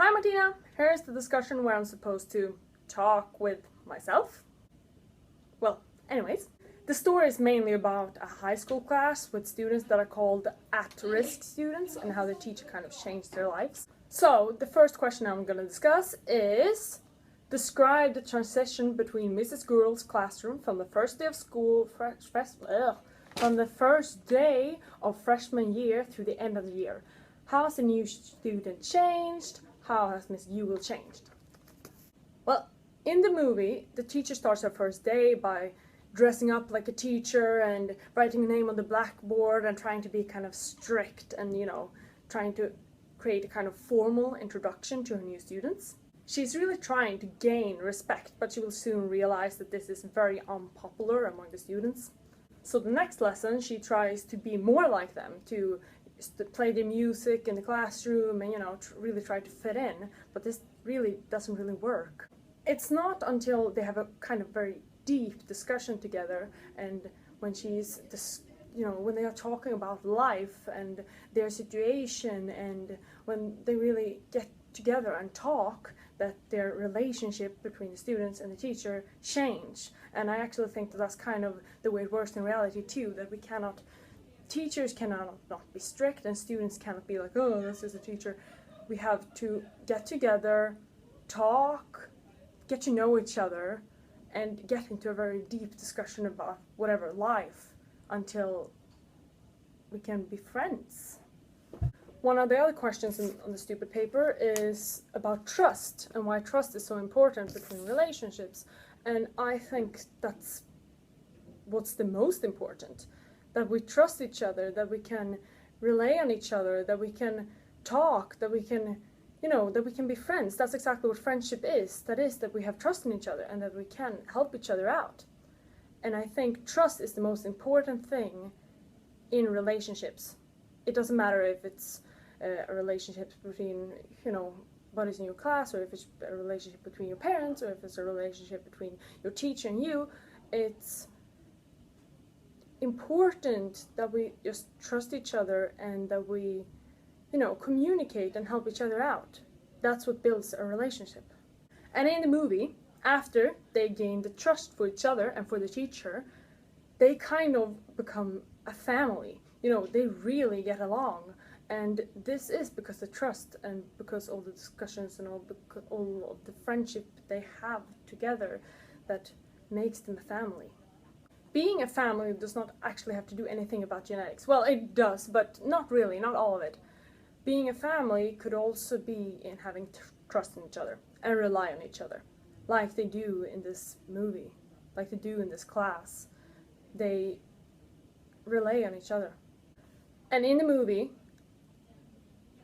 Hi Martina! Here's the discussion where I'm supposed to talk with myself. Well, anyways, the story is mainly about a high school class with students that are called at-risk students and how the teacher kind of changed their lives. So, the first question I'm going to discuss is: describe the transition between Mrs. Gurl's classroom from the first day of school, from the first day of freshman year through the end of the year. How has the new student changed? How has Miss Yule changed? Well, in the movie, the teacher starts her first day by dressing up like a teacher and writing a name on the blackboard and trying to be kind of strict and, trying to create a kind of formal introduction to her new students. She's really trying to gain respect, but she will soon realize that this is very unpopular among the students. So the next lesson, she tries to be more like them, to play the music in the classroom and, really try to fit in, but this really doesn't really work. It's not until they have a kind of very deep discussion together and when when they are talking about life and their situation and when they really get together and talk that their relationship between the students and the teacher change. And I actually think that that's kind of the way it works in reality too, that teachers cannot not be strict and students cannot be like, oh, this is a teacher. We have to get together, talk, get to know each other, and get into a very deep discussion about whatever life until we can be friends. One of the other questions on the stupid paper is about trust and why trust is so important between relationships. And I think that's what's the most important. That we trust each other, that we can rely on each other, that we can talk, that we can, that we can be friends. That's exactly what friendship is. That is that we have trust in each other and that we can help each other out. And I think trust is the most important thing in relationships. It doesn't matter if it's a relationship between, buddies in your class, or if it's a relationship between your parents, or if it's a relationship between your teacher and you. It's important that we just trust each other and that we, communicate and help each other out. That's what builds a relationship. And in the movie, after they gain the trust for each other and for the teacher, they kind of become a family. They really get along. And this is because of trust and because all the discussions and all of the friendship they have together that makes them a family. Being a family does not actually have to do anything about genetics. Well, it does, but not really, not all of it. Being a family could also be in having trust in each other and rely on each other, like they do in this movie, like they do in this class. They rely on each other. And in the movie,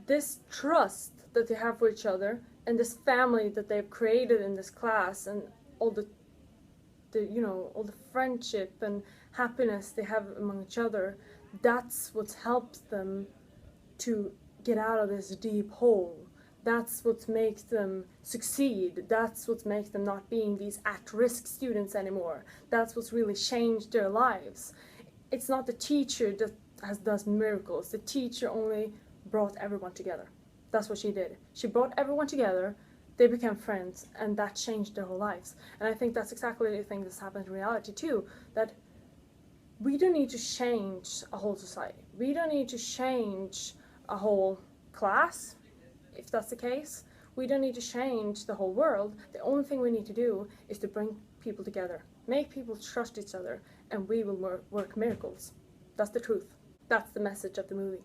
this trust that they have for each other and this family that they've created in this class and all the all the friendship and happiness they have among each other, that's what helps them to get out of this deep hole. That's what makes them succeed. That's what makes them not being these at-risk students anymore. That's what's really changed their lives. It's not the teacher that does miracles. The teacher only brought everyone together. That's what she did. She brought everyone together. They became friends, and that changed their whole lives. And I think that's exactly the thing that's happened in reality too, that we don't need to change a whole society. We don't need to change a whole class, if that's the case. We don't need to change the whole world. The only thing we need to do is to bring people together, make people trust each other, and we will work miracles. That's the truth. That's the message of the movie.